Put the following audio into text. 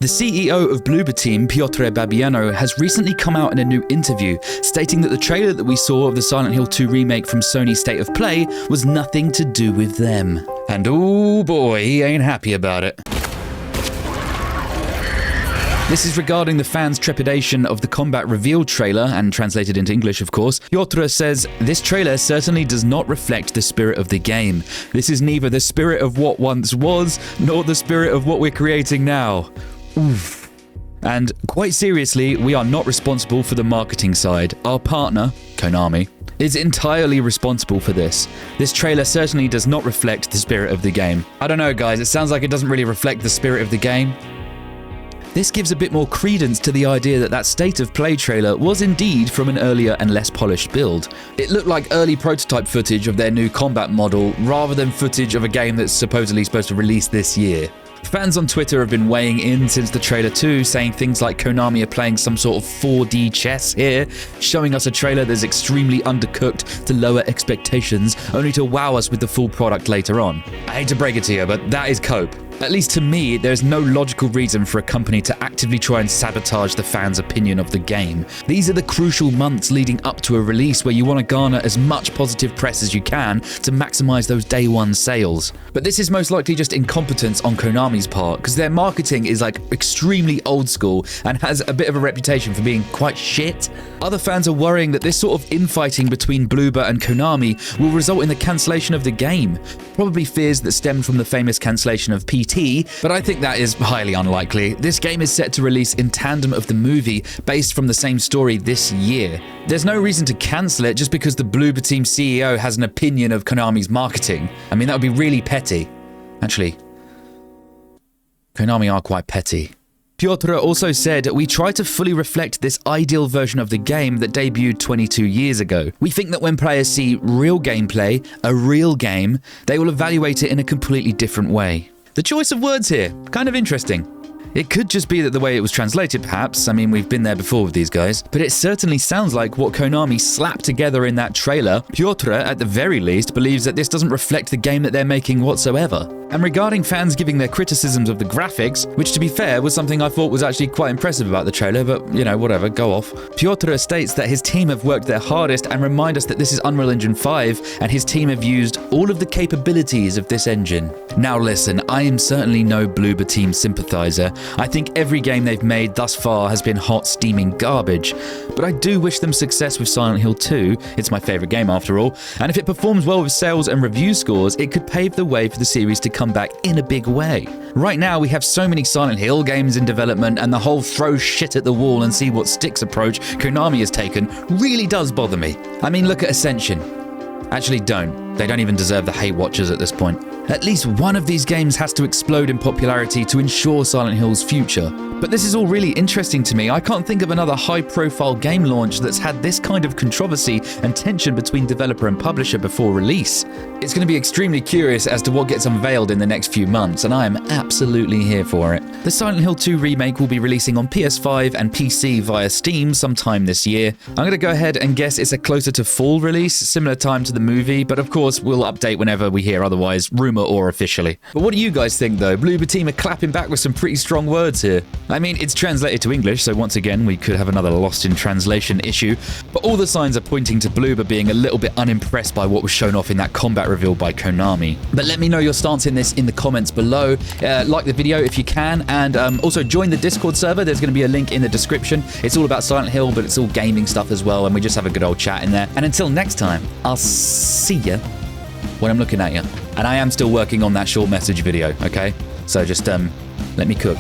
The CEO of Bloober Team, Piotr Babiano, has recently come out in a new interview, stating that the trailer that we saw of the Silent Hill 2 remake from Sony's State of Play was nothing to do with them. And oh boy, he ain't happy about it. This is regarding the fans' trepidation of the combat reveal trailer, and translated into English, of course. Piotr says, "This trailer certainly does not reflect the spirit of the game. This is neither the spirit of what once was, nor the spirit of what we're creating now." Oof. And quite seriously, we are not responsible for the marketing side. Our partner, Konami, is entirely responsible for this. This trailer certainly does not reflect the spirit of the game. I don't know, guys, it sounds like it doesn't really reflect the spirit of the game. This gives a bit more credence to the idea that that State of Play trailer was indeed from an earlier and less polished build. It looked like early prototype footage of their new combat model, rather than footage of a game that's supposedly supposed to release this year. Fans on Twitter have been weighing in since the trailer 2, saying things like Konami are playing some sort of 4D chess here, showing us a trailer that's extremely undercooked to lower expectations, only to wow us with the full product later on. I hate to break it to you, but that is cope. At least to me, there's no logical reason for a company to actively try and sabotage the fans' opinion of the game. These are the crucial months leading up to a release where you want to garner as much positive press as you can to maximize those day one sales. But this is most likely just incompetence on Konami's part, because their marketing is like extremely old school and has a bit of a reputation for being quite shit. Other fans are worrying that this sort of infighting between Bloober and Konami will result in the cancellation of the game. Probably fears that stem from the famous cancellation of PT, but I think that is highly unlikely. This game is set to release in tandem of the movie, based from the same story this year. There's no reason to cancel it just because the Bloober Team CEO has an opinion of Konami's marketing. I mean, that would be really petty. Actually, Konami are quite petty. Piotr also said, "We try to fully reflect this ideal version of the game that debuted 22 years ago. We think that when players see real gameplay, a real game, they will evaluate it in a completely different way." The choice of words here, kind of interesting. It could just be that the way it was translated, perhaps. I mean, we've been there before with these guys. But it certainly sounds like what Konami slapped together in that trailer. Piotr, at the very least, believes that this doesn't reflect the game that they're making whatsoever. And regarding fans giving their criticisms of the graphics, which to be fair was something I thought was actually quite impressive about the trailer, but you know, whatever, go off. Piotr states that his team have worked their hardest and remind us that this is Unreal Engine 5 and his team have used all of the capabilities of this engine. Now listen, I am certainly no Bloober Team sympathizer. I think every game they've made thus far has been hot, steaming garbage. But I do wish them success with Silent Hill 2. It's my favorite game after all. And if it performs well with sales and review scores, it could pave the way for the series to come back in a big way. Right now, we have so many Silent Hill games in development, and the whole throw shit at the wall and see what sticks approach Konami has taken really does bother me. I mean, look at Ascension. Actually, don't. They don't even deserve the hate watchers at this point. At least one of these games has to explode in popularity to ensure Silent Hill's future. But this is all really interesting to me. I can't think of another high-profile game launch that's had this kind of controversy and tension between developer and publisher before release. It's going to be extremely curious as to what gets unveiled in the next few months, and I am absolutely here for it. The Silent Hill 2 remake will be releasing on PS5 and PC via Steam sometime this year. I'm going to go ahead and guess it's a closer to fall release, similar time to the movie, but of course we'll update whenever we hear otherwise, rumor or officially. But what do you guys think though? Bloober Team are clapping back with some pretty strong words here. I mean, it's translated to English, so once again we could have another lost in translation issue, but all the signs are pointing to Bloober being a little bit unimpressed by what was shown off in that combat reveal by Konami. But let me know your stance in this in the comments below. Like the video if you can, and also join the Discord server. There's going to be a link in the description. It's all about Silent Hill, but it's all gaming stuff as well, and we just have a good old chat in there. And until next time, I'll see ya when I'm looking at you. And I am still working on that short message video, okay? So just let me cook.